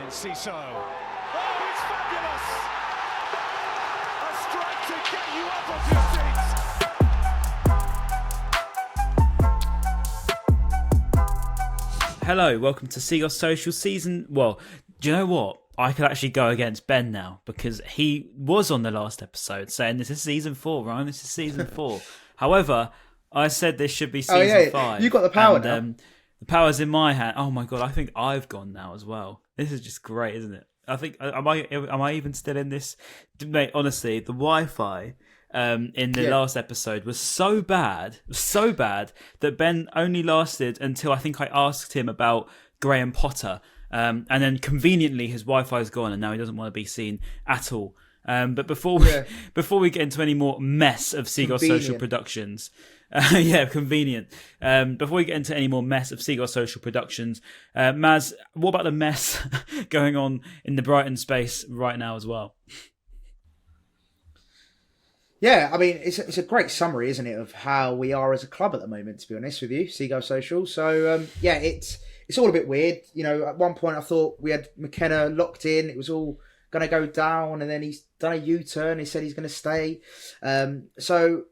Ciso. Oh, it's fabulous! A strike to get you up off your seats. Hello, welcome to Seagulls Social season. Well, do you know what? I could actually go against Ben now because he was on the last episode saying this is season 4, Ryan. This is season 4. However, I said this should be season 5. You got the power now. The power's in my hand. Oh my god! I think I've gone now as well. This is just great, isn't it? I think am I even still in this? Mate, honestly, the Wi-Fi in the last episode was so bad that Ben only lasted until I think I asked him about Graham Potter, and then conveniently his Wi-Fi is gone, and now he doesn't want to be seen at all. But before we get into any more mess of Seagulls Social Productions. Convenient. Before we get into any more mess of Seagulls Social Productions, Maz, what about the mess going on in the Brighton space right now as well? Yeah, I mean, it's a great summary, isn't it, of how we are as a club at the moment, to be honest with you, Seagulls Social. So, it's all a bit weird. You know, at one point I thought we had McKenna locked in. It was all going to go down, and then he's done a U-turn. He said he's going to stay. And also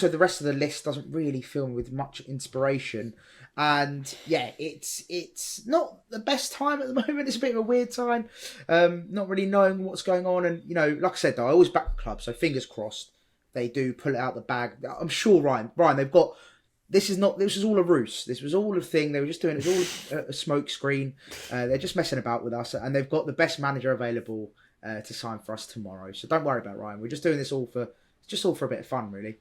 the rest of the list doesn't really fill me with much inspiration. And yeah, it's not the best time at the moment. It's a bit of a weird time, not really knowing what's going on. And, you know, like I said, though, I always back the club, so fingers crossed they do pull it out the bag. I'm sure, Ryan, they've got... This is all a ruse. This was all a thing. They were just doing it. It's all a smoke screen. They're just messing about with us, and they've got the best manager available to sign for us tomorrow. So don't worry about it, Ryan. We're just doing this all for a bit of fun, really.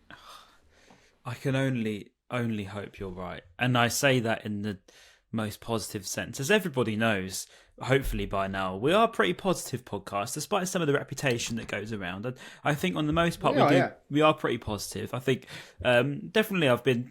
I can only hope you're right, and I say that in the most positive sense. As everybody knows, hopefully by now, we are a pretty positive podcast, despite some of the reputation that goes around. And I think on the most part, we are pretty positive. I think definitely I've been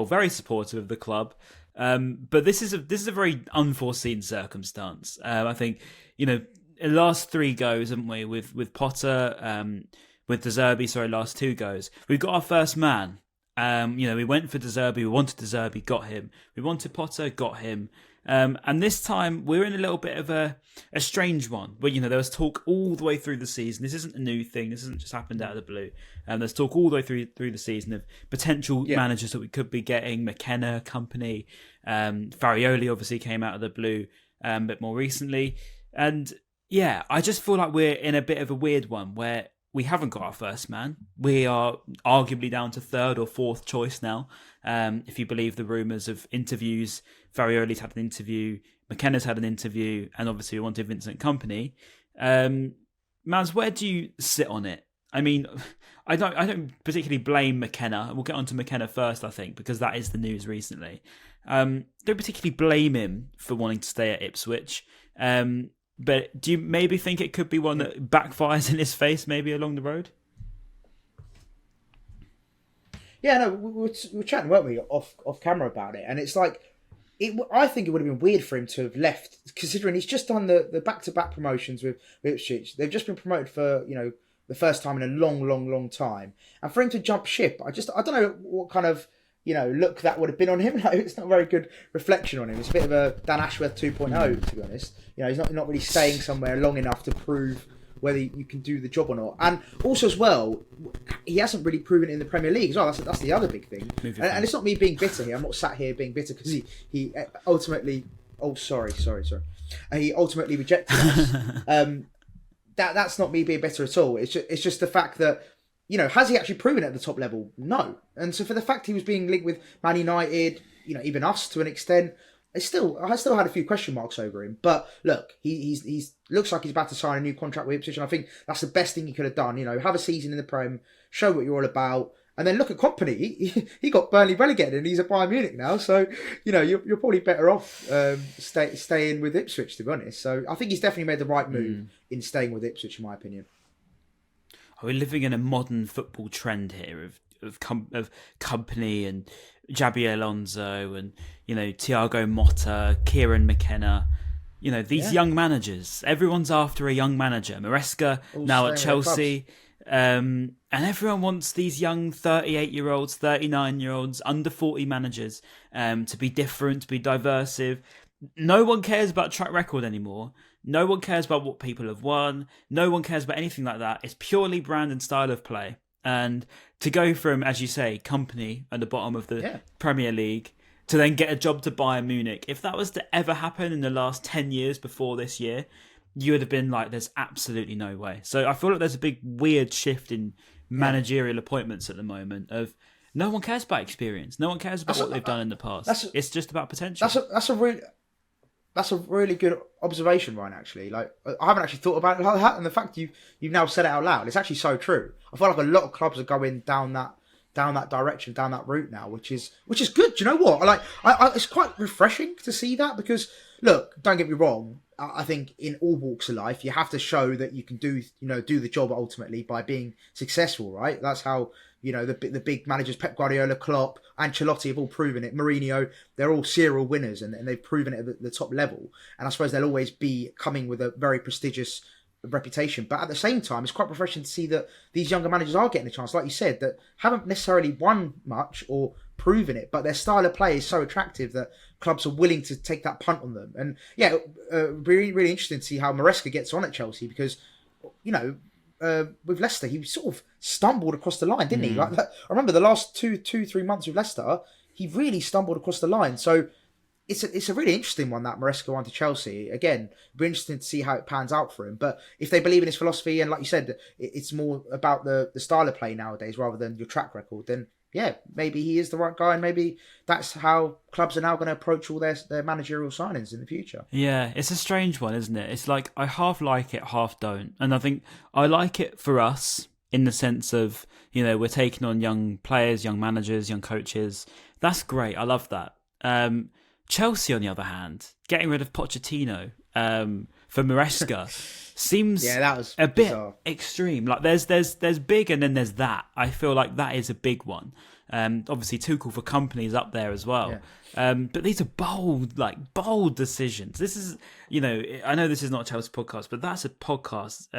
very supportive of the club. But this is a very unforeseen circumstance. I think, you know, the last 3 goes, haven't we, with Potter, with De Zerbi, last 2 goes. We've got our first man. We went for De Zerbi, we wanted De Zerbi, got him. We wanted Potter, got him. And this time we're in a little bit of a strange one. But, you know, there was talk all the way through the season. This isn't a new thing. This hasn't just happened out of the blue. There's talk all the way through the season of potential managers that we could be getting. McKenna, company. Farioli obviously came out of the blue a bit more recently. And yeah, I just feel like we're in a bit of a weird one where we haven't got our first man. We are arguably down to 3rd or 4th choice now. If you believe the rumours of interviews, Farioli's had an interview, McKenna's had an interview, and obviously we wanted Vincent Kompany. Maz, where do you sit on it? I mean, I don't particularly blame McKenna. We'll get on to McKenna first, I think, because that is the news recently. Don't particularly blame him for wanting to stay at Ipswich. But do you maybe think it could be one that backfires in his face maybe along the road? Yeah, no, we were chatting, weren't we, off camera about it. And it's like, I think it would have been weird for him to have left, considering he's just done the back-to-back promotions with Ipswich. They've just been promoted for, you know, the first time in a long, long, long time. And for him to jump ship, I don't know what kind of, you know, look that would have been on him. Like, it's not a very good reflection on him. It's a bit of a Dan Ashworth 2.0, to be honest. You know, he's not really staying somewhere long enough to prove whether you can do the job or not. And also as well, he hasn't really proven it in the Premier League as well. That's the other big thing. And it's not me being bitter here. I'm not sat here being bitter because he ultimately... Oh, sorry. He ultimately rejected us. That's not me being bitter at all. It's just the fact that, you know, has he actually proven it at the top level? No. And so for the fact he was being linked with Man United, you know, even us to an extent, I still had a few question marks over him. But look, he's looks like he's about to sign a new contract with Ipswich, and I think that's the best thing he could have done. You know, have a season in the Prem, show what you're all about, and then look at Kompany. He got Burnley relegated, and he's at Bayern Munich now. So, you know, you're probably better off staying with Ipswich, to be honest. So I think he's definitely made the right move in staying with Ipswich, in my opinion. We're living in a modern football trend here of Kompany and Xabi Alonso and, you know, Thiago Motta, Kieran McKenna. You know, these young managers. Everyone's after a young manager. Maresca now at Chelsea. And everyone wants these young 38-year-olds, 39-year-olds, under 40 managers to be different, to be diversive. No one cares about track record anymore. No one cares about what people have won. No one cares about anything like that. It's purely brand and style of play. And to go from, as you say, company at the bottom of the Premier League to then get a job to Bayern Munich, if that was to ever happen in the last 10 years before this year, you would have been like, there's absolutely no way. So I feel like there's a big weird shift in managerial appointments at the moment of no one cares about experience. No one cares about what they've done in the past. It's just about potential. That's a really good observation, Ryan, actually. Like, I haven't actually thought about it like that, and the fact you've now said it out loud, it's actually so true. I feel like a lot of clubs are going down that direction, down that route now, which is good. Do you know what? It's quite refreshing to see that, because look, don't get me wrong, I think in all walks of life you have to show that you can do the job ultimately by being successful, right? That's how the big managers, Pep Guardiola, Klopp, Ancelotti have all proven it. Mourinho, they're all serial winners, and they've proven it at the top level. And I suppose they'll always be coming with a very prestigious reputation. But at the same time, it's quite refreshing to see that these younger managers are getting a chance, like you said, that haven't necessarily won much or proven it, but their style of play is so attractive that clubs are willing to take that punt on them. And really, really interesting to see how Maresca gets on at Chelsea, because with Leicester, he sort of stumbled across the line, didn't he? Like I remember the last 2-3 months with Leicester, he really stumbled across the line. So it's a really interesting one, that Maresca one to Chelsea. Again, it'll be interesting to see how it pans out for him. But if they believe in his philosophy, and like you said, it's more about the style of play nowadays rather than your track record, then maybe he is the right guy, and maybe that's how clubs are now going to approach all their managerial signings in the future. Yeah, it's a strange one, isn't it? It's like I half like it, half don't. And I think I like it for us in the sense of, we're taking on young players, young managers, young coaches. That's great. I love that. Chelsea, on the other hand, getting rid of Pochettino for Maresca seems that was a bizarre. bit extreme. Like there's big, and then there's that. I feel like that is a big one. Obviously, Tuchel for company is up there as well. Yeah. But these are bold decisions. This is, I know this is not a Chelsea podcast, but that's a podcast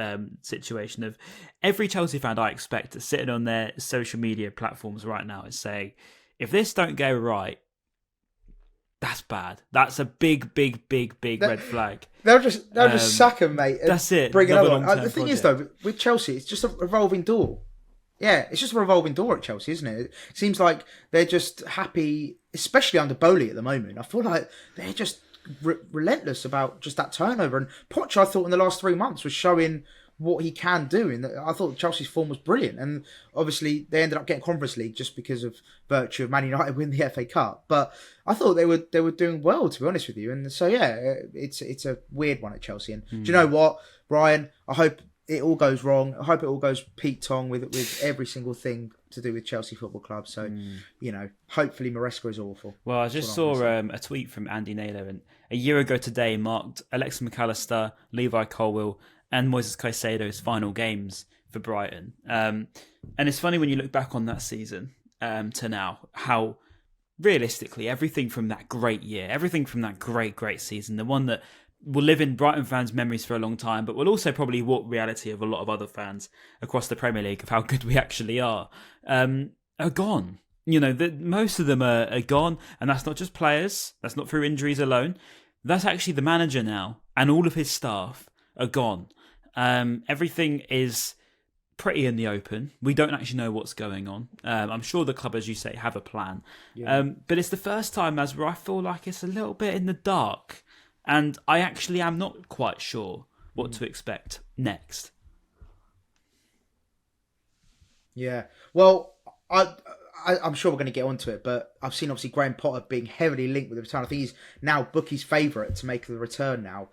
situation of every Chelsea fan I expect sitting on their social media platforms right now is saying, if this don't go right, that's bad. That's a big red flag. They'll just sack him, mate. That's it. Bring another one. The thing is, though, with Chelsea, it's just a revolving door. Yeah, it's just a revolving door at Chelsea, isn't it? It seems like they're just happy, especially under Bowley at the moment. I feel like they're just relentless about just that turnover. And Poch, I thought in the last 3 months was showing what he can do. And I thought Chelsea's form was brilliant. And obviously they ended up getting Conference League just because of virtue of Man United winning the FA Cup. But I thought they were doing well, to be honest with you. And so it's a weird one at Chelsea. And do you know what, Ryan? I hope it all goes wrong. I hope it all goes Pete Tong with every single thing to do with Chelsea Football Club. So, hopefully Maresca is awful. Well, I just saw a tweet from Andy Naylor, and a year ago today marked Alex McAllister, Levi Colwill, and Moises Caicedo's final games for Brighton. And it's funny when you look back on that season to now, how realistically everything from that great year, everything from that great season, the one that will live in Brighton fans' memories for a long time, but will also probably walk reality of a lot of other fans across the Premier League of how good we actually are gone. Most of them are gone, and that's not just players. That's not through injuries alone. That's actually the manager now, and all of his staff are gone. Everything is pretty in the open. We don't actually know what's going on. I'm sure the club, as you say, have a plan. Yeah. But it's the first time, where I feel like it's a little bit in the dark. And I actually am not quite sure what to expect next. Yeah. Well, I'm sure we're going to get onto it, but I've seen obviously Graham Potter being heavily linked with the return. I think he's now bookies' favourite to make the return now,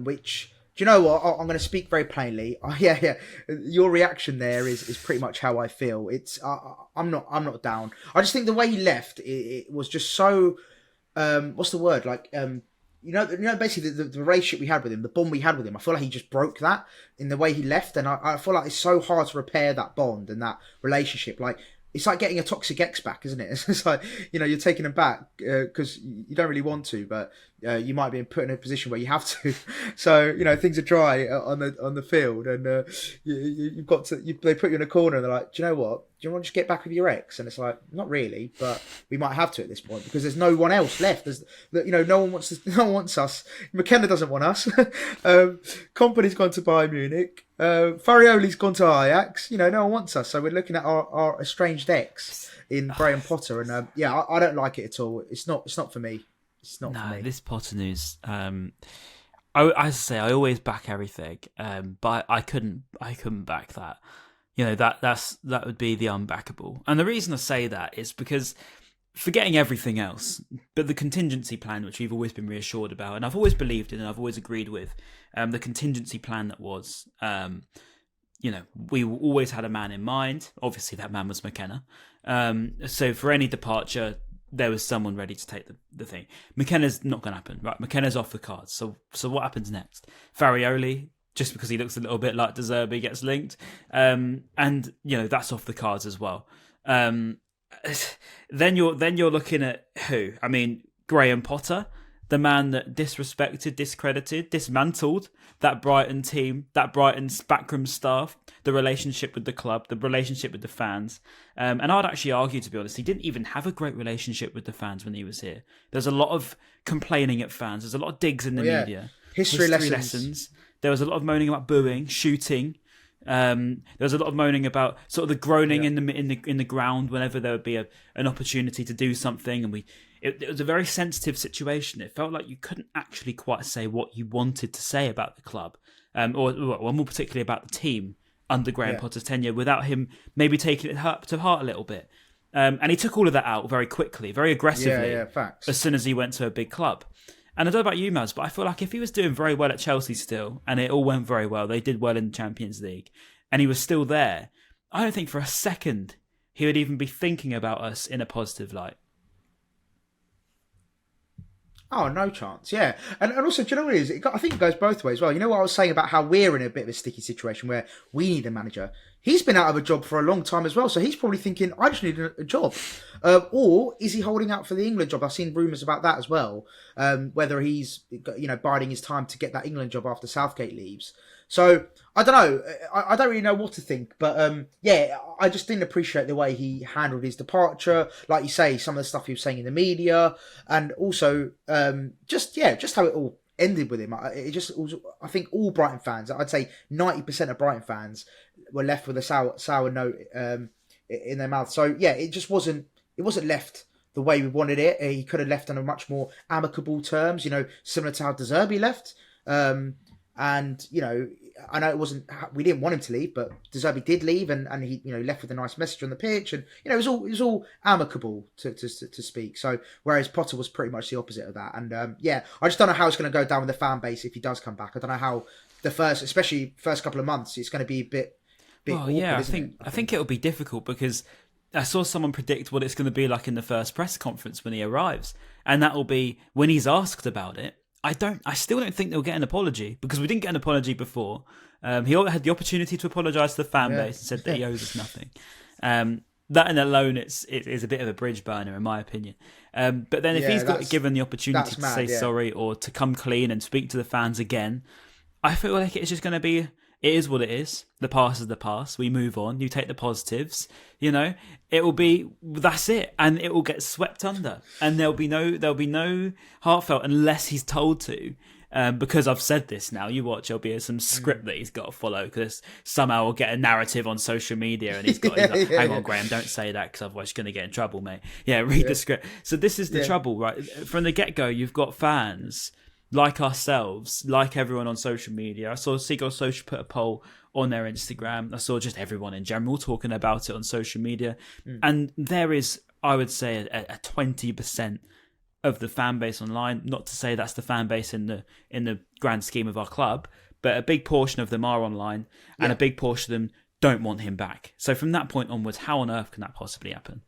which... Do you know what? I'm going to speak very plainly. Yeah. Your reaction there is pretty much how I feel. It's I'm not down. I just think the way he left, it was just so. What's the word? Basically the relationship we had with him, the bond we had with him. I feel like he just broke that in the way he left, and I feel like it's so hard to repair that bond and that relationship. Like, it's like getting a toxic ex back, isn't it? It's like, you're taking them back because you don't really want to, but you might be put in a position where you have to. So things are dry on the field, and you've got to. They put you in a corner, and they're like, "Do you know what? Do you want to just get back with your ex?" And it's like, not really, but we might have to at this point because there's no one else left. No one wants us. McKenna doesn't want us. Company's gone to Bayern Munich. Farioli's gone to Ajax. No one wants us. So we're looking at our estranged ex in Graham Potter, and I don't like it at all. It's not for me. It's not for me. This Potter news. As I say, I always back everything, but I couldn't back that. That would be the unbackable. And the reason I say that is because, forgetting everything else, but the contingency plan, which we've always been reassured about, and I've always believed in, and I've always agreed with, the contingency plan that was, we always had a man in mind. Obviously, that man was McKenna. So for any departure, there was someone ready to take the thing. McKenna's not going to happen, right? McKenna's off the cards. So what happens next? Farioli, just because he looks a little bit like De Zerbi, gets linked. And that's off the cards as well. Then you're looking at who? I mean, Graham Potter, the man that disrespected, discredited, dismantled that Brighton team, that Brighton's backroom staff, the relationship with the club, the relationship with the fans. And I'd actually argue, to be honest, he didn't even have a great relationship with the fans when he was here. There's a lot of complaining at fans. There's a lot of digs in the media. History lessons. There was a lot of moaning about booing, shooting. There was a lot of moaning about sort of the groaning in the ground whenever there would be an opportunity to do something, and it was a very sensitive situation. It felt like you couldn't actually quite say what you wanted to say about the club, or more particularly about the team under Graham Potter's tenure, without him maybe taking it to heart a little bit. And he took all of that out very quickly, very aggressively, facts. As soon as he went to a big club. And I don't know about you, Maz, but I feel like if he was doing very well at Chelsea still, and it all went very well, they did well in the Champions League, and he was still there, I don't think for a second he would even be thinking about us in a positive light. Oh, no chance, yeah. And also, do you know what it is? I think it goes both ways as well. You know what I was saying about how we're in a bit of a sticky situation where we need a manager? He's been out of a job for a long time as well, so he's probably thinking, I just need a job. Or is he holding out for the England job? I've seen rumours about that as well, whether he's biding his time to get that England job after Southgate leaves. So, I don't know. I don't really know what to think. But, I just didn't appreciate the way he handled his departure. Like you say, some of the stuff he was saying in the media. And also, just how it all ended with him. I think all Brighton fans, I'd say 90% of Brighton fans were left with a sour note in their mouth. So, it just wasn't left the way we wanted it. He could have left on a much more amicable terms, similar to how De Zerbi left. And, I know we didn't want him to leave, but De Zerbi did leave, and he, left with a nice message on the pitch, and it was all amicable to speak. So whereas Potter was pretty much the opposite of that, and I just don't know how it's going to go down with the fan base if he does come back. I don't know how especially first couple of months, it's going to be a bit. Awkward, I think it'll be difficult because I saw someone predict what it's going to be like in the first press conference when he arrives, and that will be when he's asked about it. I still don't think they'll get an apology because we didn't get an apology before. He had the opportunity to apologise to the fan base and said that he owes us nothing. That in alone, it is a bit of a bridge burner, in my opinion. But then if he's got given the opportunity to say sorry or to come clean and speak to the fans again, I feel like it's just going to be, it is what it is. The past is the past. We move on. You take the positives. It will be, that's it, and it will get swept under, and there'll be no heartfelt unless he's told to. Because I've said this now, you watch, there'll be some script that he's got to follow because somehow we'll get a narrative on social media and he's like, hang on, Graham, don't say that because otherwise you're going to get in trouble, mate. Read the script. So this is the trouble, right? From the get-go, you've got fans like ourselves, like everyone on social media. I saw Seagulls Social put a poll on their Instagram. I saw just everyone in general talking about it on social media. And there is, I would say, a 20% of the fan base online. Not to say that's the fan base in the grand scheme of our club, but a big portion of them are online, and a big portion of them don't want him back. So from that point onwards, how on earth can that possibly happen?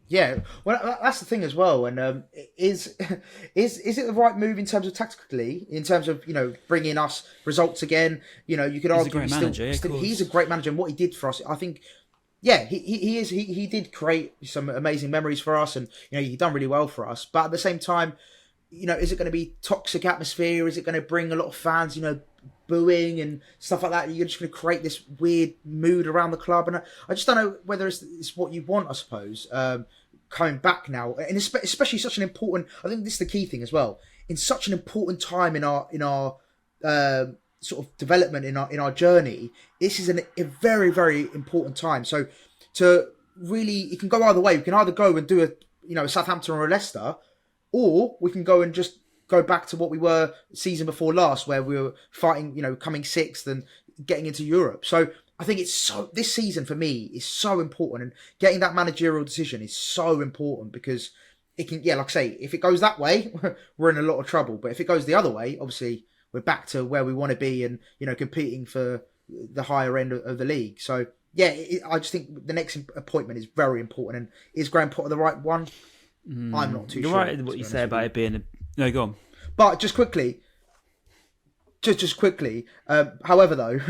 Yeah, well, that's the thing as well. And is it the right move in terms of tactically, in terms of bringing us results again? You could argue he's a great manager. he's a great manager, and what he did for us, I think yeah, he is. He did create some amazing memories for us, and he done really well for us. But at the same time, is it going to be toxic atmosphere? Is it going to bring a lot of fans, booing and stuff like that? You're just going to create this weird mood around the club, and I just don't know whether it's what you want. I suppose coming back now, and especially such an important. I think this is the key thing as well. In such an important time in our sort of development in our journey, this is a very, very important time. So to really, it can go either way. We can either go and do a Southampton or a Leicester, or we can go and just go back to what we were season before last, where we were fighting, coming sixth and getting into Europe. So I think this season for me is so important, and getting that managerial decision is so important, because it can, like I say, if it goes that way, we're in a lot of trouble. But if it goes the other way, obviously we're back to where we want to be, and competing for the higher end of the league. So yeah, I just think the next appointment is very important. And is Graham Potter the right one? I'm not too sure. You're right in what you say about it being no, go on. But just quickly, however, though,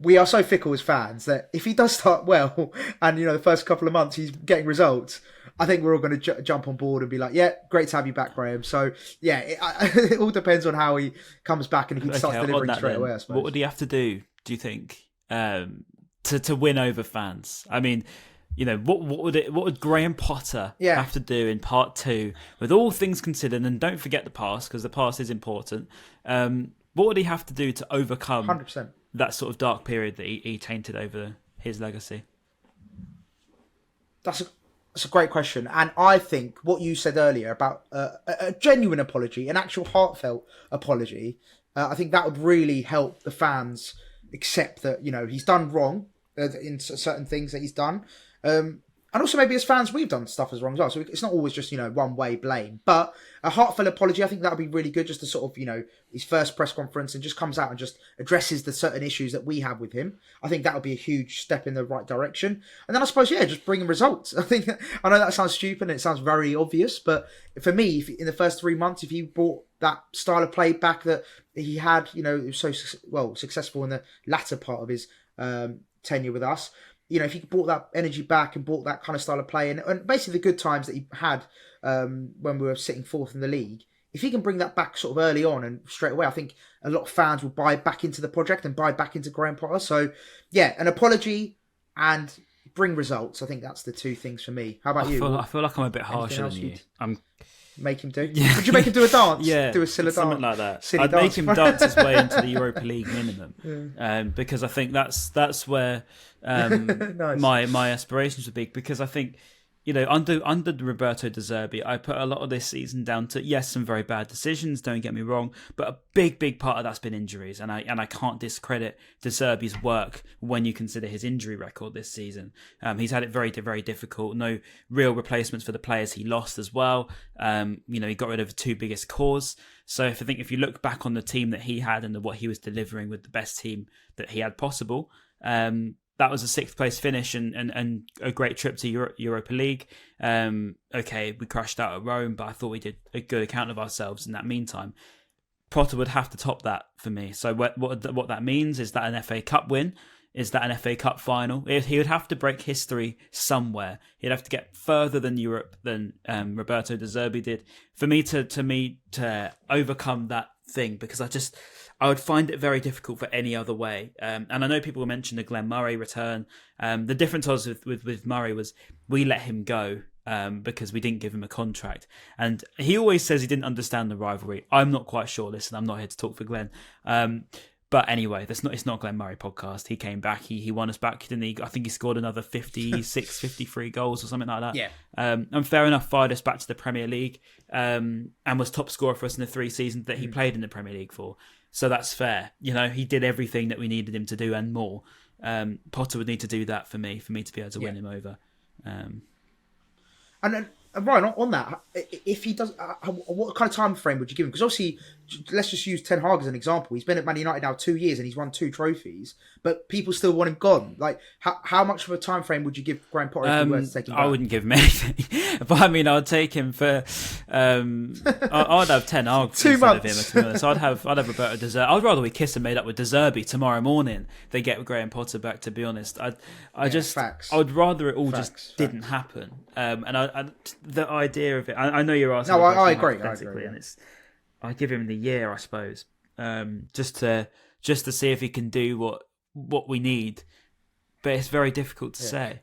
we are so fickle as fans that if he does start well, and the first couple of months he's getting results, I think we're all going to jump on board and be like, yeah, great to have you back, Graham. So yeah, it all depends on how he comes back, and if he starts delivering straight away, I suppose. What would he have to do you think, to win over fans? I mean, what would Graham Potter have to do in part 2, with all things considered? And don't forget the past, because the past is important. What would he have to do to overcome 100%. that sort of dark period that he tainted over his legacy? That's a great question. And I think what you said earlier about a genuine apology, an actual heartfelt apology, I think that would really help the fans accept that, he's done wrong in certain things that he's done. And also maybe as fans, we've done stuff as wrong as well. So it's not always just, one way blame. But a heartfelt apology, I think that would be really good, just to sort of, his first press conference, and just comes out and just addresses the certain issues that we have with him. I think that would be a huge step in the right direction. And then I suppose, just bringing results. I know that sounds stupid and it sounds very obvious, but for me, if in the first 3 months, if he brought that style of play back that he had, he was so successful in the latter part of his tenure with us, if he brought that energy back and brought that kind of style of play, and basically the good times that he had when we were sitting fourth in the league, if he can bring that back sort of early on and straight away, I think a lot of fans will buy back into the project and buy back into Graham Potter. So yeah, an apology and bring results. I think that's the two things for me. How about you? I feel like I'm a bit harsher than you. Make him do? Yeah. Would you make him do a dance? Yeah. Do a silly something dance? like that. Silly I'd dance. make him dance his way into the Europa League minimum. Because I think that's where Nice. my aspirations would be. Because I think, under Roberto De Zerbi, I put a lot of this season down to, yes, some very bad decisions, don't get me wrong, but a big part of that's been injuries, and I can't discredit De Zerbi's work when you consider his injury record this season. He's had it very, very difficult. No real replacements for the players he lost as well. He got rid of the two biggest cores. So if you look back on the team that he had and what he was delivering with the best team that he had possible, that was a 6th place finish and a great trip to Europa League. Okay, we crashed out at Rome, but I thought we did a good account of ourselves in that meantime. Potter would have to top that for me. So what that means is that an FA Cup win, is that an FA Cup final. He would have to break history somewhere. He'd have to get further than Europe than Roberto De Zerbi did for me to overcome that thing, because I would find it very difficult for any other way. And I know people will mention the Glenn Murray return. The difference was with Murray was we let him go because we didn't give him a contract. And he always says he didn't understand the rivalry. I'm not quite sure. Listen, I'm not here to talk for Glenn. But anyway, it's not Glenn Murray podcast. He came back. He won us back, didn't he? I think he scored another 56, 53 goals or something like that. Yeah. And fair enough, fired us back to the Premier League and was top scorer for us in the 3 seasons that he played in the Premier League for. So that's fair. He did everything that we needed him to do and more. Potter would need to do that for me to be able to win him over. And then, Ryan, on that, if he does, what kind of time frame would you give him? Because obviously let's just use Ten Hag as an example. He's been at Man United now 2 years and he's won 2 trophies, but people still want him gone. Like, how much of a time frame would you give Graham Potter if you were to take him back? I wouldn't give him anything, but I mean, I'd take him for. I'd have Ten Hag 2 instead months. of him. To be honest, I'd have Roberto De Zerbi. I'd rather we kiss and made up with De Zerbi tomorrow morning than get Graham Potter back. To be honest, I would rather it all just didn't happen. And the idea of it, I know you're asking. No, the I question agree. hypothetically, and I give him the year, I suppose, just to see if he can do what we need. But it's very difficult to say.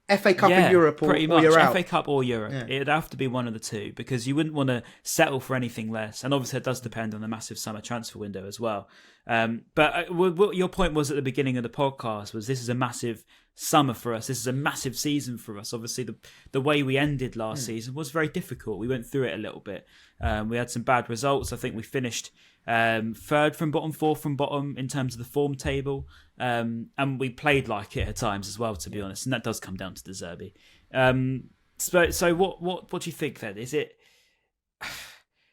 FA Cup in Europe or you're out. FA Cup or Europe. Yeah. It'd have to be one of the two because you wouldn't want to settle for anything less. And obviously it does depend on the massive summer transfer window as well. But what your point was at the beginning of the podcast was this is a massive summer for us. This is a massive season for us. Obviously the way we ended last season was very difficult. We went through it a little bit. We had some bad results. I think we finished third from bottom, fourth from bottom in terms of the form table. And we played like it at times as well, to be honest. And that does come down to De Zerbi. So what do you think then? Is it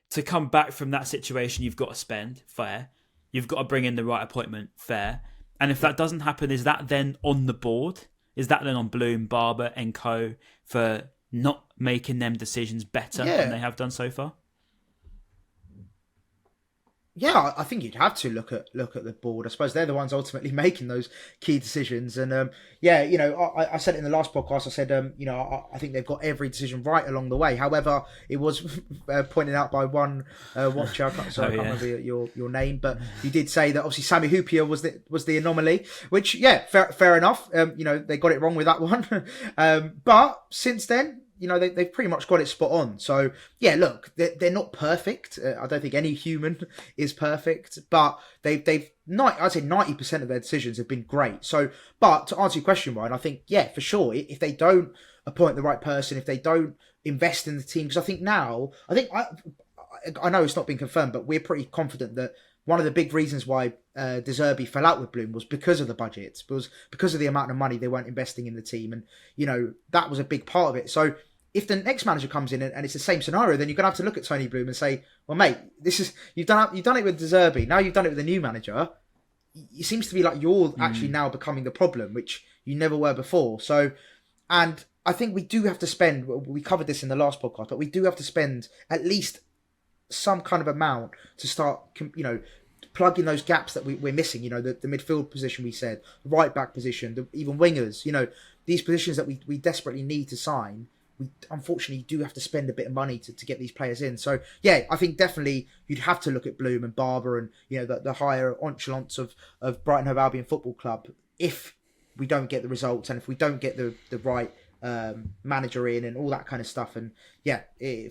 to come back from that situation, you've got to spend, fair. You've got to bring in the right appointment, fair. And if that doesn't happen, is that then on the board? Is that then on Bloom, Barber and co for not making them decisions better than they have done so far? Yeah, I think you'd have to look at the board. I suppose they're the ones ultimately making those key decisions. And I said it in the last podcast. I said, I think they've got every decision right along the way. However, it was pointed out by one watcher. I can't remember your name, but you did say that obviously Sami Hyypiä was the anomaly. Which, fair enough. They got it wrong with that one. But since then, they've pretty much got it spot on. So, look, they're not perfect. I don't think any human is perfect, but I'd say 90% of their decisions have been great. So, but to answer your question, Ryan, I think, for sure, if they don't appoint the right person, if they don't invest in the team, because I know it's not been confirmed, but we're pretty confident that one of the big reasons why De Zerbi fell out with Bloom was because of the budget, was because of the amount of money they weren't investing in the team. And, that was a big part of it. So if the next manager comes in and it's the same scenario, then you're going to have to look at Tony Bloom and say, well, mate, you've done it with De Zerbi. Now you've done it with a new manager. It seems to be like you're actually now becoming the problem, which you never were before. So, and I think we do have to spend, we covered this in the last podcast, but we do have to spend at least some kind of amount to start, plugging those gaps that we're missing. The midfield position we said, the right back position, even wingers. These positions that we desperately need to sign. We unfortunately do have to spend a bit of money to get these players in. So I think definitely you'd have to look at Bloom and Barber and the higher echelons of Brighton Hove Albion Football Club if we don't get the results and if we don't get the right manager in and all that kind of stuff. And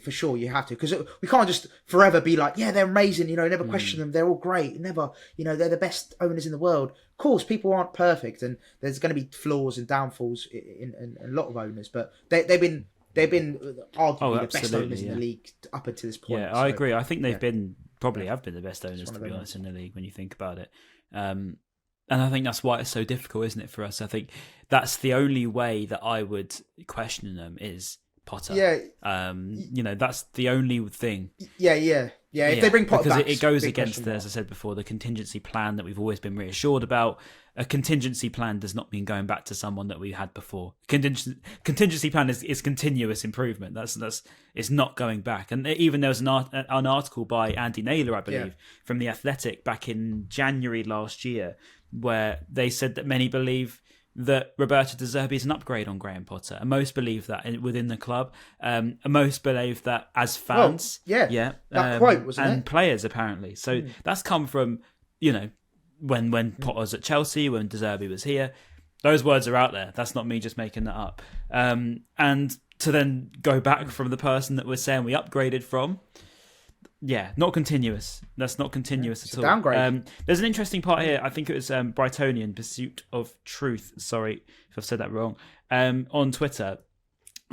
for sure you have to, because we can't just forever be like, they're amazing, never question them, they're all great, never, they're the best owners in the world. Of course, people aren't perfect and there's going to be flaws and downfalls in a lot of owners, but they've been arguably the best owners in the league up until this point. I agree. I think they've been have been the best owners, to be honest, in the league when you think about it. And I think that's why it's so difficult, isn't it, for us? I think that's the only way that I would question them is Potter. That's the only thing. If they bring Potter back, because it goes against, as I said before, the contingency plan that we've always been reassured about. A contingency plan does not mean going back to someone that we had before. Contingency plan is continuous improvement. That's it's not going back. And even there was an article by Andy Naylor, I believe, from The Athletic back in January last year, where they said that many believe that Roberto De Zerbi is an upgrade on Graham Potter, and most believe that within the club. And most believe that as fans, that quote wasn't and it? Players apparently. So that's come from when Potter's at Chelsea, when De Zerbi was here. Those words are out there. That's not me just making that up. And to then go back from the person that we're saying we upgraded from. Not continuous. That's not continuous at all. Downgrade. There's an interesting part here. I think it was Brightonian, Pursuit of Truth. Sorry if I've said that wrong. On Twitter.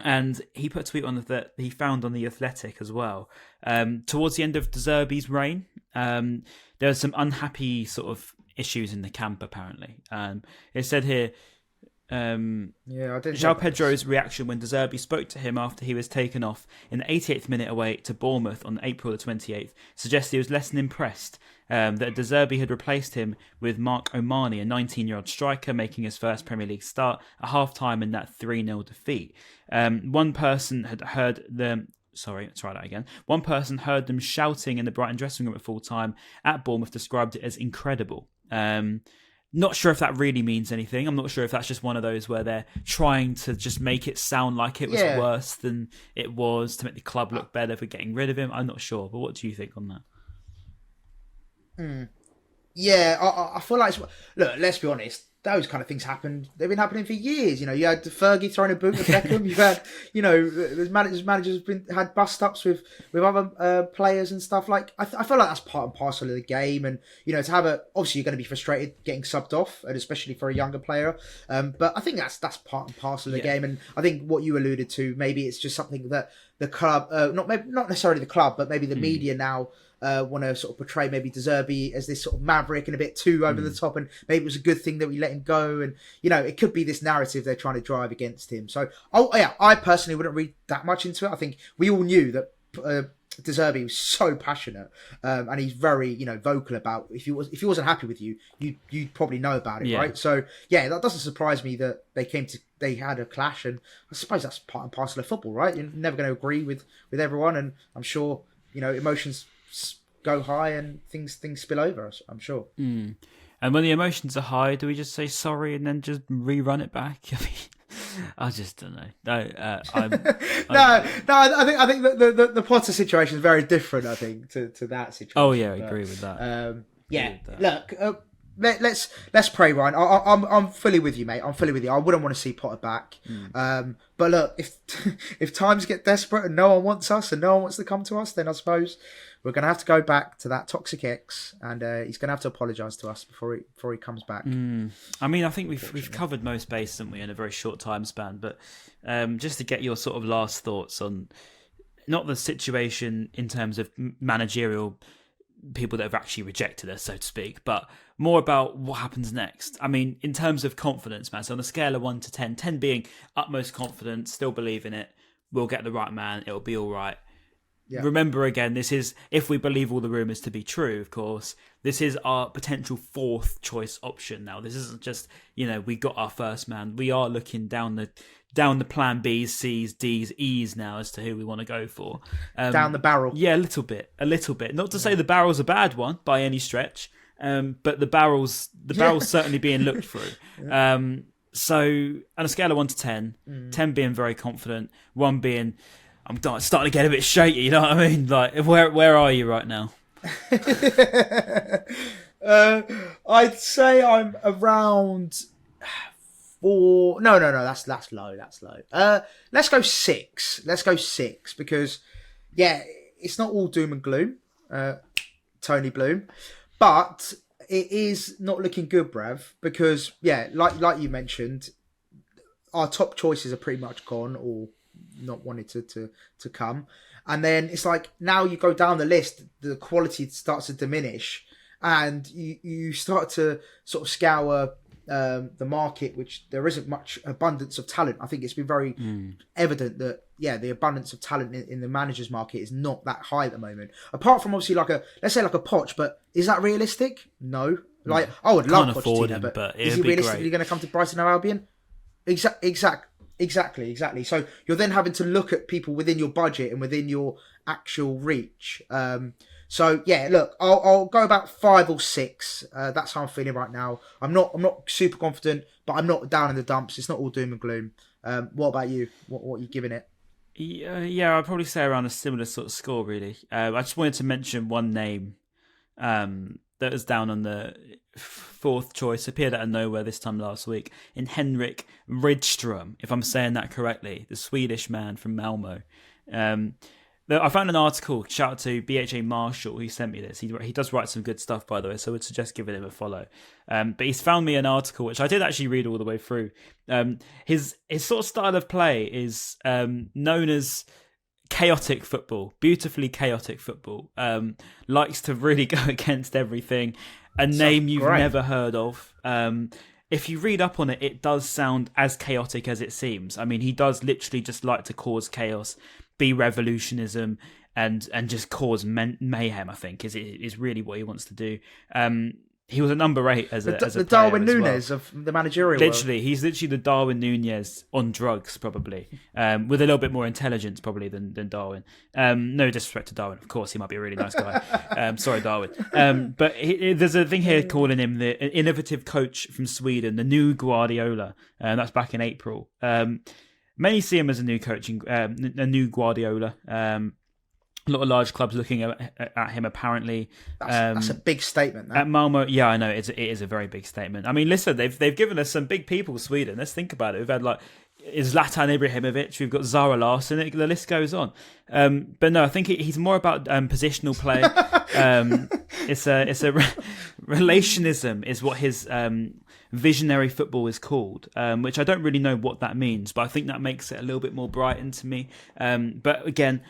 And he put a tweet on that he found on The Athletic as well. Towards the end of De Zerbi's reign, there was some unhappy sort of issues in the camp, apparently. It said here, Yeah, I didn't. João Pedro's reaction when De Zerbi spoke to him after he was taken off in the 88th minute away to Bournemouth on April the 28th suggests he was less than impressed that De Zerbi had replaced him with Mark O'Mahony, a 19-year-old striker making his first Premier League start at half-time in that 3-0 defeat. One person had heard them... Sorry, let's try that again. One person heard them shouting in the Brighton dressing room at full-time at Bournemouth, described it as incredible. Not sure if that really means anything. I'm not sure if that's just one of those where they're trying to just make it sound like it was worse than it was to make the club look better for getting rid of him. I'm not sure, but what do you think on that? Yeah, I feel like... Look, let's be honest. Those kind of things happened. They've been happening for years. You know, you had Fergie throwing a boot at Beckham. You've had, you know, the managers had bust ups with other players and stuff. Like, I feel like that's part and parcel of the game. And you know, to have obviously you're going to be frustrated getting subbed off, and especially for a younger player. But I think that's part and parcel of the game. And I think what you alluded to, maybe it's just something that the club, not necessarily the club, but maybe the media now. Want to sort of portray maybe De Zerbi as this sort of maverick and a bit too over the top, and maybe it was a good thing that we let him go, and you know, it could be this narrative they're trying to drive against him. So I personally wouldn't read that much into it. I think we all knew that De Zerbi was so passionate, and he's very, you know, vocal about if he wasn't happy with you'd probably know about it, right? So yeah, that doesn't surprise me that they had a clash, and I suppose that's part and parcel of football, right? You're never going to agree with everyone, and I'm sure, you know, emotions go high and things spill over, I'm sure. And when the emotions are high, do we just say sorry and then just rerun it back? I mean, I just don't know. No, I think that the Potter situation is very different. I think to that situation. Oh yeah, I agree with that. Look, let's pray, Ryan. I'm fully with you, mate. I'm fully with you. I wouldn't want to see Potter back. But look, if times get desperate and no one wants us and no one wants to come to us, then I suppose we're going to have to go back to that toxic ex, and he's going to have to apologise to us before he comes back. I mean, I think we've covered most base, haven't we, in a very short time span. But just to get your sort of last thoughts on not the situation in terms of managerial people that have actually rejected us, so to speak, but more about what happens next. I mean, in terms of confidence, man, so on a scale of 1 to 10, 10 being utmost confidence, still believe in it, we'll get the right man, it'll be all right. Yeah. Remember again, this is, if we believe all the rumours to be true, of course, this is our potential fourth choice option now. This isn't just, you know, we got our first man. We are looking down the plan B's, C's, D's, E's now as to who we want to go for. Down the barrel. Yeah, a little bit. Not to say the barrel's a bad one by any stretch, but the barrel's certainly being looked through. So on a scale of 1 to 10, 10 being very confident, 1 being, I'm starting to get a bit shaky, you know what I mean? Like, where are you right now? I'd say I'm around 4. No, that's low. Let's go 6. Because yeah, it's not all doom and gloom, Tony Bloom, but it is not looking good, Brav, because yeah, like you mentioned, our top choices are pretty much gone or not wanted to come, and then it's like now you go down the list, the quality starts to diminish, and you start to sort of scour the market, which there isn't much abundance of talent. I think it's been very evident that the abundance of talent in the managers market is not that high at the moment, apart from obviously let's say like a Poch, but is that realistic? No. Like, I would love Pochettino, but is he realistically going to come to Brighton Hove Albion? Exactly. So you're then having to look at people within your budget and within your actual reach. So yeah, look, I'll go about 5 or 6. That's how I'm feeling right now. I'm not super confident, but I'm not down in the dumps. It's not all doom and gloom. What about you? What are you giving it? Yeah, I'd probably say around a similar sort of score, really. I just wanted to mention one name that was down on the 4th choice, appeared out of nowhere this time last week, in Henrik Rydström, if I'm saying that correctly, the Swedish man from Malmo. I found an article, shout out to BHA Marshall, who sent me this. He does write some good stuff, by the way, so I would suggest giving him a follow. But he's found me an article, which I did actually read all the way through. His sort of style of play is known as chaotic football, beautifully chaotic football. Likes to really go against everything. A name you've never heard of. if you read up on it, it does sound as chaotic as it seems. I mean, he does literally just like to cause chaos, be revolutionism, and just cause mayhem. I think is really what he wants to do. He was a number 8 as a the player Darwin as Núñez well. of the managerial Literally, he's literally the Darwin Núñez on drugs, probably, with a little bit more intelligence, probably than Darwin. No disrespect to Darwin, of course, he might be a really nice guy. Sorry, Darwin. But there's a thing here calling him the innovative coach from Sweden, the new Guardiola. That's back in April. Many see him as a new new Guardiola. A lot of large clubs looking at him, apparently. That's a big statement. That. At Malmo, yeah, I know, it is a very big statement. I mean, listen, they've given us some big people, Sweden. Let's think about it. We've had Zlatan Ibrahimovic, we've got Zara Larsson, the list goes on. But no, I think he's more about positional play. It's a relationism is what his visionary football is called, which I don't really know what that means, but I think that makes it a little bit more Brighton to me. But again,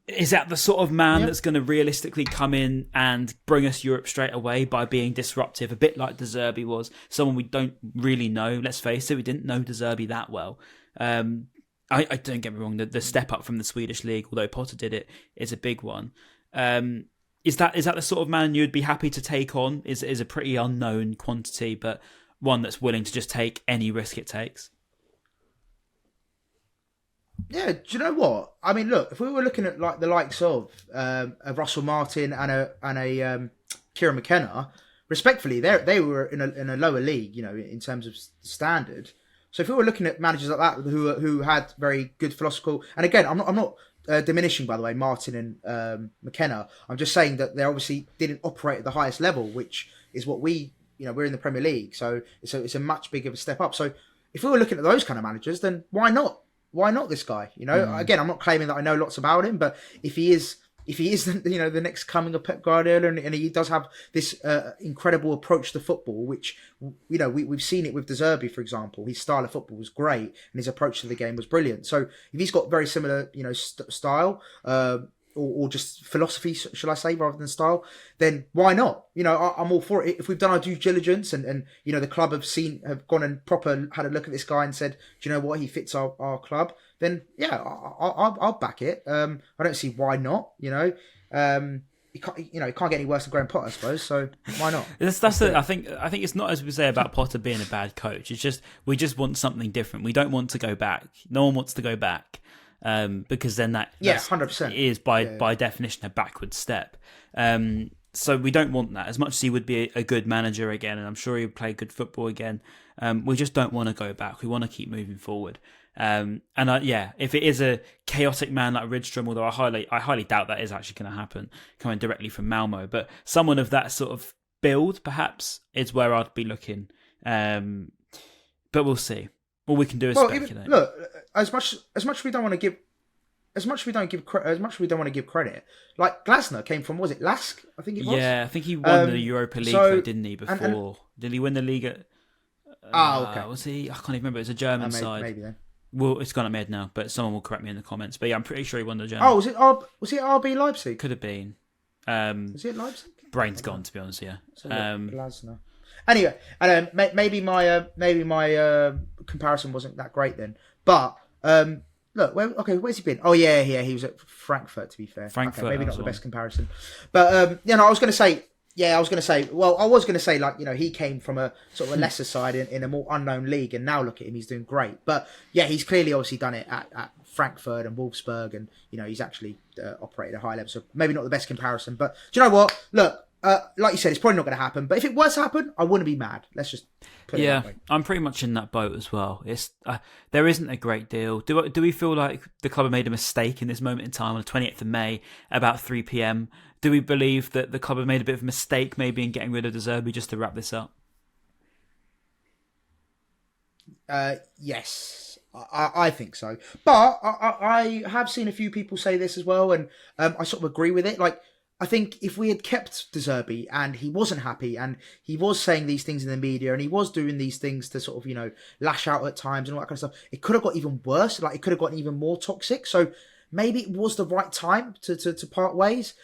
is that the sort of man that's going to realistically come in and bring us Europe straight away by being disruptive, a bit like De Zerbi was? Someone we don't really know, let's face it, we didn't know De Zerbi that well. I don't get me wrong, the step up from the Swedish league, although Potter did it, is a big one. Is that the sort of man you'd be happy to take on? Is a pretty unknown quantity, but one that's willing to just take any risk it takes? Yeah, do you know what? I mean, look, if we were looking at the likes of Russell Martin and a Kieran McKenna, respectfully, they were in a lower league, in terms of standard. So if we were looking at managers like that who had very good philosophical, and again, I'm not diminishing, by the way, Martin and McKenna. I'm just saying that they obviously didn't operate at the highest level, which is what we're in the Premier League. So it's a much bigger step up. So if we were looking at those kind of managers, then why not? Why not this guy? Again, I'm not claiming that I know lots about him, but if he is the next coming of Pep Guardiola, and he does have this incredible approach to football, which we've seen it with De Zerbi, for example. His style of football was great, and his approach to the game was brilliant. So if he's got very similar, style, or just philosophy, shall I say, rather than style, then why not? I'm all for it. If we've done our due diligence and the club have gone and had a look at this guy and said, do you know what, he fits our club, then yeah, I'll back it. I don't see why not. You can't get any worse than Graham Potter, I suppose. So why not? I think it's not as we say about Potter being a bad coach. It's just we just want something different. We don't want to go back. No one wants to go back. Because then that 100% is by definition a backward step. So we don't want that. As much as he would be a good manager again, and I'm sure he would play good football again, we just don't want to go back. We want to keep moving forward. If it is a chaotic man like Rydström, although I highly doubt that is actually going to happen, coming directly from Malmo, but someone of that sort of build perhaps is where I'd be looking. But we'll see. All we can do is speculate. Look, as much as we don't want to give credit, like Glasner came from, was it Lask? I think it was. Yeah, I think he won the Europa League, though, didn't he? Before, did he win the league at? Okay. Was he? I can't even remember. It was a German side. Maybe then. Well, it's gone up my head now, but someone will correct me in the comments. But yeah, I'm pretty sure he won the German. Oh, was it RB Leipzig? Could have been. Was it Leipzig? Brain's gone, to be honest. Yeah. Glasner. Anyway, and maybe my comparison wasn't that great then. But look, where's he been? Oh yeah, he was at Frankfurt. To be fair, Frankfurt, maybe not the best comparison. But I was going to say. Yeah, I was going to say, like, he came from a sort of a lesser side in a more unknown league, and now look at him, he's doing great. But yeah, he's clearly obviously done it at Frankfurt and Wolfsburg, and he's actually operated at a high level. So maybe not the best comparison, but do you know what? Look, like you said, it's probably not going to happen. But if it was to happen, I wouldn't be mad. Let's just put it that way. I'm pretty much in that boat as well. It's there isn't a great deal. Do we feel like the club have made a mistake in this moment in time on the 28th of May about 3 p.m? Do we believe that the club have made a bit of a mistake maybe in getting rid of De Zerbi, just to wrap this up? Yes, I think so. But I have seen a few people say this as well, and I sort of agree with it. Like, I think if we had kept De Zerbi and he wasn't happy and he was saying these things in the media and he was doing these things to sort of, lash out at times and all that kind of stuff, it could have got even worse. Like, it could have gotten even more toxic. So maybe it was the right time to part ways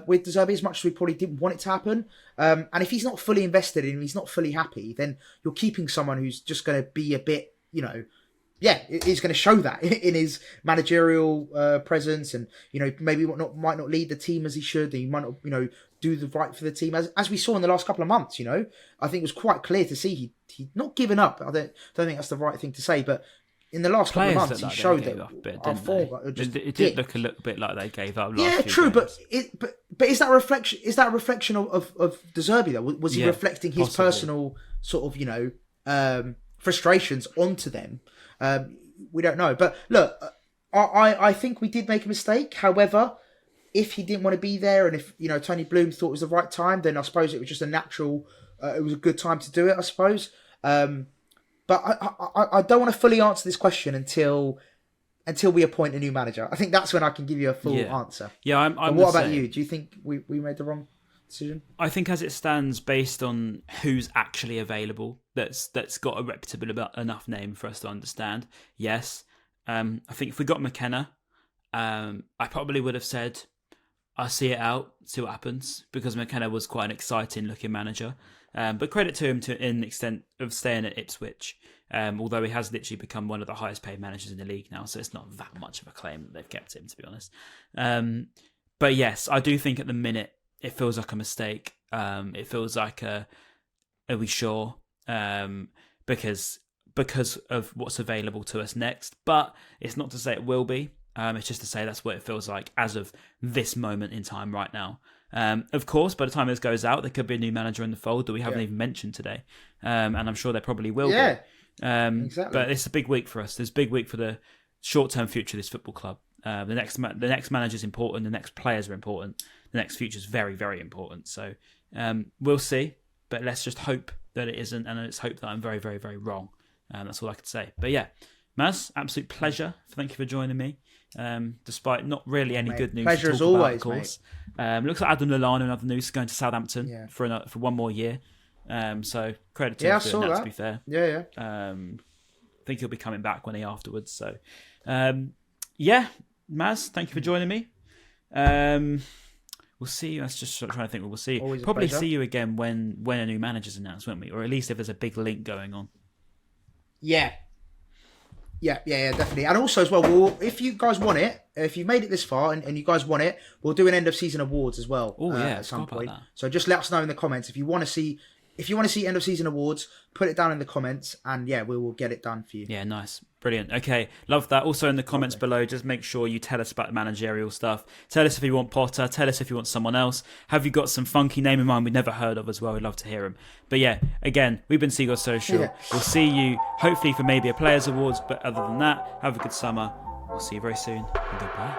with De Zerbi, as much as we probably didn't want it to happen. And if he's not fully invested in him, he's not fully happy, then you're keeping someone who's just going to be a bit, he's going to show that in his managerial presence, and maybe might not lead the team as he should. He might not do the right for the team as we saw in the last couple of months. I think it was quite clear to see he'd not given up. I don't think that's the right thing to say, but in the last couple of months, he showed that our form it did look a little bit like they gave up. Yeah, true, games. but is that a reflection? Is that a reflection of De Zerbi though? Was he reflecting his personal sort of frustrations onto them? We don't know, but look, I think we did make a mistake. However, if he didn't want to be there, and if Tony Bloom thought it was the right time, then I suppose it was just a natural. It was a good time to do it, I suppose. But I don't want to fully answer this question until we appoint a new manager. I think that's when I can give you a full answer. Yeah, I'm what about you? Do you think we made the wrong decision? I think as it stands, based on who's actually available, that's got a reputable enough name for us to understand. Yes, I think if we got McKenna, I probably would have said, I'll see it out, see what happens, because McKenna was quite an exciting looking manager. But credit to him to an extent of staying at Ipswich, although he has literally become one of the highest paid managers in the league now, so it's not that much of a claim that they've kept him, to be honest. But yes, I do think at the minute it feels like a mistake. It feels like are we sure? Because of what's available to us next. But it's not to say it will be. It's just to say that's what it feels like as of this moment in time right now. Of course, by the time this goes out, there could be a new manager in the fold that we haven't even mentioned today. And I'm sure there probably will be. Exactly. But it's a big week for us. It's a big week for the short-term future of this football club. The next manager is important. The next players are important. The next future is very, very important. So we'll see. But let's just hope that it isn't. And let's hope that I'm very, very, very wrong. That's all I could say. But yeah, Maz, absolute pleasure. Thank you for joining me. Despite not really any good news pleasure to talk as always, about, of course. Looks like Adam Lallana and other news is going to Southampton for one more year. So credit to him for doing that, to be fair. Yeah. I think he'll be coming back when he afterwards. So Maz, thank you for joining me. We'll see you. That's just trying to think. We'll see. Probably see you again when a new manager's announced, won't we? Or at least if there's a big link going on. Yeah, definitely. And also as well, if you guys want it, if you've made it this far and you guys want it, we'll do an end of season awards as well. At some point. So just let us know in the comments if you want to see end of season awards. Put it down in the comments, and we will get it done for you. Yeah, nice. Brilliant. Okay, love that. Also in the comments below, just make sure you tell us about the managerial stuff. Tell us if you want Potter. Tell us if you want someone else. Have you got some funky name in mind we've never heard of as well? We'd love to hear them. But yeah, again, we've been Seagulls Social. Yeah. We'll see you hopefully for maybe a Players Awards. But other than that, have a good summer. We'll see you very soon. And goodbye.